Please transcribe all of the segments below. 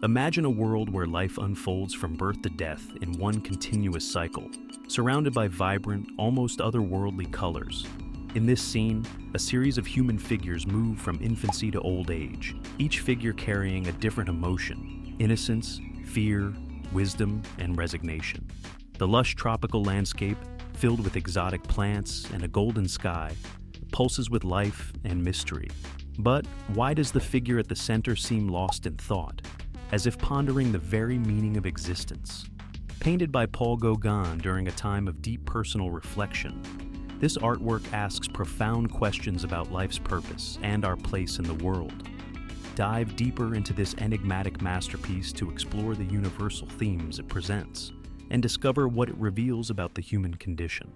Imagine a world where life unfolds from birth to death in one continuous cycle, surrounded by vibrant, almost otherworldly colors. In this scene, a series of human figures move from infancy to old age, each figure carrying a different emotion: innocence, fear, wisdom, and resignation. The lush tropical landscape, filled with exotic plants and a golden sky, pulses with life and mystery. But why does the figure at the center seem lost in thought, as if pondering the very meaning of existence? Painted by Paul Gauguin during a time of deep personal reflection, this artwork asks profound questions about life's purpose and our place in the world. Dive deeper into this enigmatic masterpiece to explore the universal themes it presents and discover what it reveals about the human condition.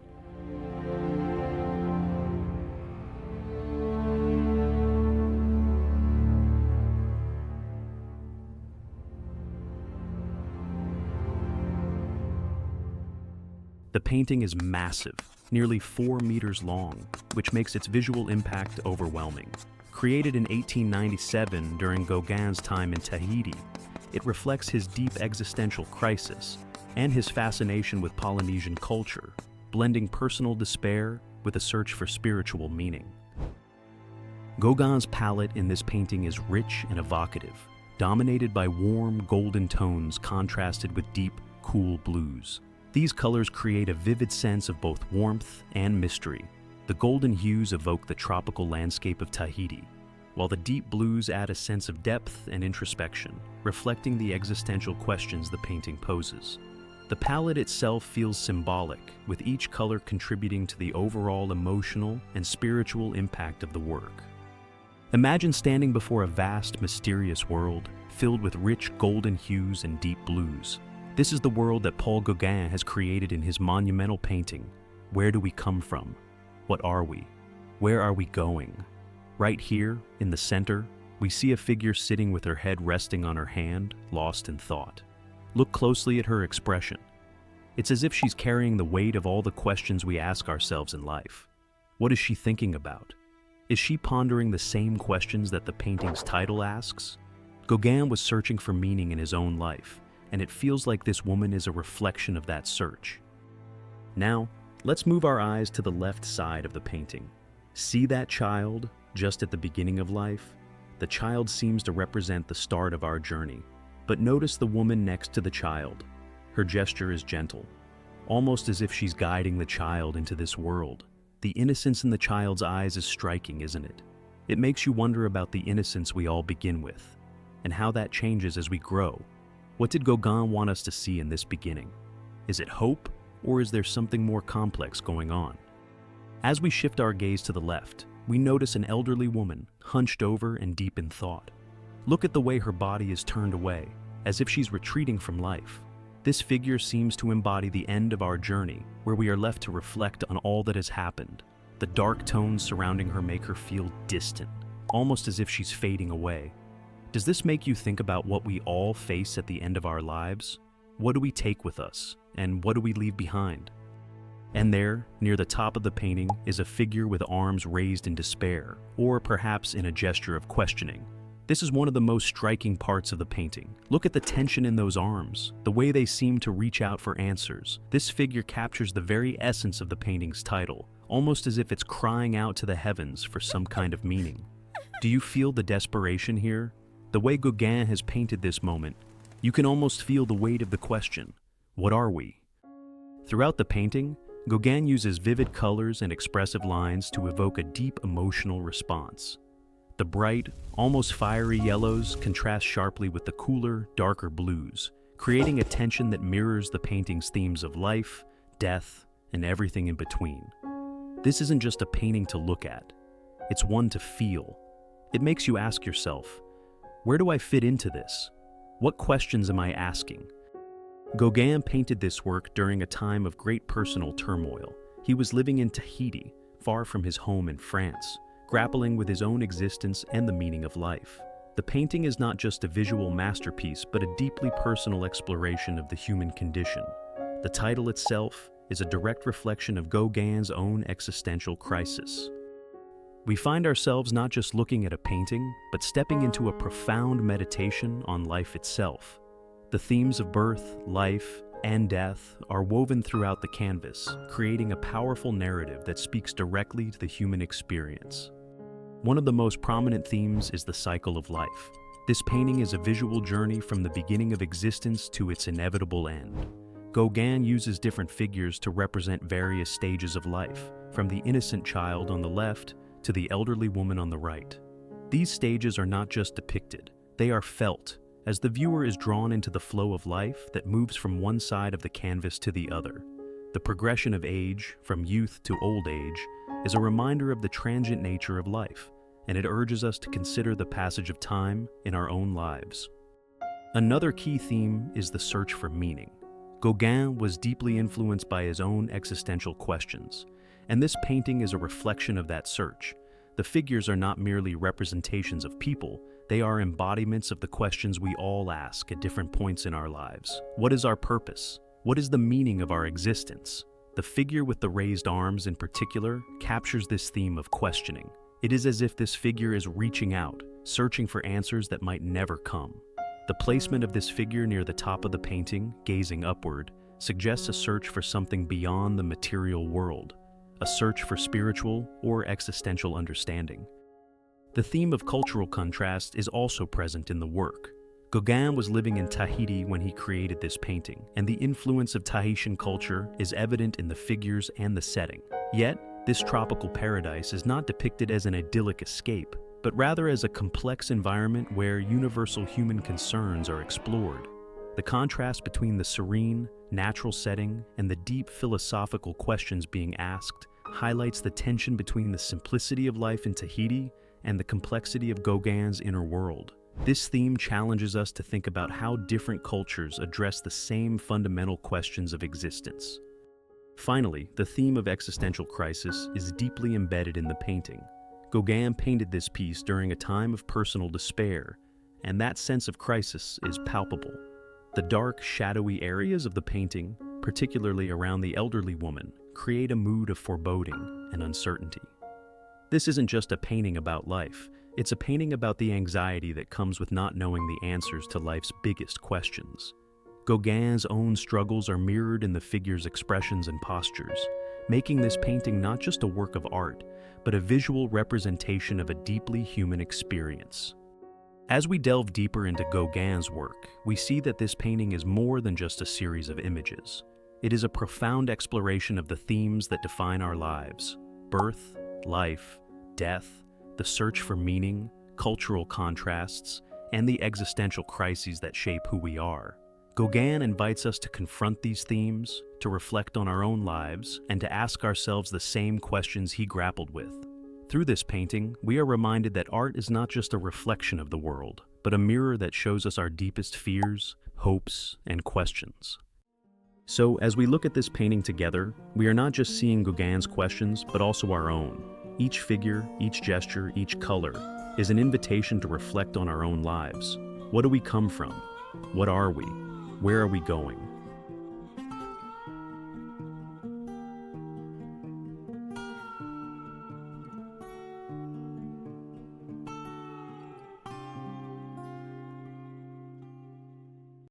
The painting is massive, nearly 4 meters long, which makes its visual impact overwhelming. Created in 1897 during Gauguin's time in Tahiti, it reflects his deep existential crisis and his fascination with Polynesian culture, blending personal despair with a search for spiritual meaning. Gauguin's palette in this painting is rich and evocative, dominated by warm golden tones contrasted with deep, cool blues. These colors create a vivid sense of both warmth and mystery. The golden hues evoke the tropical landscape of Tahiti, while the deep blues add a sense of depth and introspection, reflecting the existential questions the painting poses. The palette itself feels symbolic, with each color contributing to the overall emotional and spiritual impact of the work. Imagine standing before a vast, mysterious world filled with rich golden hues and deep blues. This is the world that Paul Gauguin has created in his monumental painting. Where do we come from? What are we? Where are we going? Right here, in the center, we see a figure sitting with her head resting on her hand, lost in thought. Look closely at her expression. It's as if she's carrying the weight of all the questions we ask ourselves in life. What is she thinking about? Is she pondering the same questions that the painting's title asks? Gauguin was searching for meaning in his own life, and it feels like this woman is a reflection of that search. Now, let's move our eyes to the left side of the painting. See that child just at the beginning of life? The child seems to represent the start of our journey. But notice the woman next to the child. Her gesture is gentle, almost as if she's guiding the child into this world. The innocence in the child's eyes is striking, isn't it? It makes you wonder about the innocence we all begin with, and how that changes as we grow. What did Gauguin want us to see in this beginning? Is it hope, or is there something more complex going on? As we shift our gaze to the left, we notice an elderly woman, hunched over and deep in thought. Look at the way her body is turned away, as if she's retreating from life. This figure seems to embody the end of our journey, where we are left to reflect on all that has happened. The dark tones surrounding her make her feel distant, almost as if she's fading away. Does this make you think about what we all face at the end of our lives? What do we take with us, and what do we leave behind? And there, near the top of the painting, is a figure with arms raised in despair, or perhaps in a gesture of questioning. This is one of the most striking parts of the painting. Look at the tension in those arms, the way they seem to reach out for answers. This figure captures the very essence of the painting's title, almost as if it's crying out to the heavens for some kind of meaning. Do you feel the desperation here? The way Gauguin has painted this moment, you can almost feel the weight of the question, what are we? Throughout the painting, Gauguin uses vivid colors and expressive lines to evoke a deep emotional response. The bright, almost fiery yellows contrast sharply with the cooler, darker blues, creating a tension that mirrors the painting's themes of life, death, and everything in between. This isn't just a painting to look at, it's one to feel. It makes you ask yourself, where do I fit into this? What questions am I asking? Gauguin painted this work during a time of great personal turmoil. He was living in Tahiti, far from his home in France, grappling with his own existence and the meaning of life. The painting is not just a visual masterpiece, but a deeply personal exploration of the human condition. The title itself is a direct reflection of Gauguin's own existential crisis. We find ourselves not just looking at a painting, but stepping into a profound meditation on life itself. The themes of birth, life, and death are woven throughout the canvas, creating a powerful narrative that speaks directly to the human experience. One of the most prominent themes is the cycle of life. This painting is a visual journey from the beginning of existence to its inevitable end. Gauguin uses different figures to represent various stages of life, from the innocent child on the left to the elderly woman on the right. These stages are not just depicted, they are felt, as the viewer is drawn into the flow of life that moves from one side of the canvas to the other. The progression of age, from youth to old age, is a reminder of the transient nature of life, and it urges us to consider the passage of time in our own lives. Another key theme is the search for meaning. Gauguin was deeply influenced by his own existential questions, and this painting is a reflection of that search. The figures are not merely representations of people, they are embodiments of the questions we all ask at different points in our lives. What is our purpose? What is the meaning of our existence? The figure with the raised arms in particular captures this theme of questioning. It is as if this figure is reaching out, searching for answers that might never come. The placement of this figure near the top of the painting, gazing upward, suggests a search for something beyond the material world, a search for spiritual or existential understanding. The theme of cultural contrast is also present in the work. Gauguin was living in Tahiti when he created this painting, and the influence of Tahitian culture is evident in the figures and the setting. Yet, this tropical paradise is not depicted as an idyllic escape, but rather as a complex environment where universal human concerns are explored. The contrast between the serene, natural setting and the deep philosophical questions being asked highlights the tension between the simplicity of life in Tahiti and the complexity of Gauguin's inner world. This theme challenges us to think about how different cultures address the same fundamental questions of existence. Finally, the theme of existential crisis is deeply embedded in the painting. Gauguin painted this piece during a time of personal despair, and that sense of crisis is palpable. The dark, shadowy areas of the painting, particularly around the elderly woman, create a mood of foreboding and uncertainty. This isn't just a painting about life, it's a painting about the anxiety that comes with not knowing the answers to life's biggest questions. Gauguin's own struggles are mirrored in the figure's expressions and postures, making this painting not just a work of art, but a visual representation of a deeply human experience. As we delve deeper into Gauguin's work, we see that this painting is more than just a series of images. It is a profound exploration of the themes that define our lives: birth, life, death, the search for meaning, cultural contrasts, and the existential crises that shape who we are. Gauguin invites us to confront these themes, to reflect on our own lives, and to ask ourselves the same questions he grappled with. Through this painting, we are reminded that art is not just a reflection of the world, but a mirror that shows us our deepest fears, hopes, and questions. So, as we look at this painting together, we are not just seeing Gauguin's questions, but also our own. Each figure, each gesture, each color is an invitation to reflect on our own lives. What do we come from? What are we? Where are we going?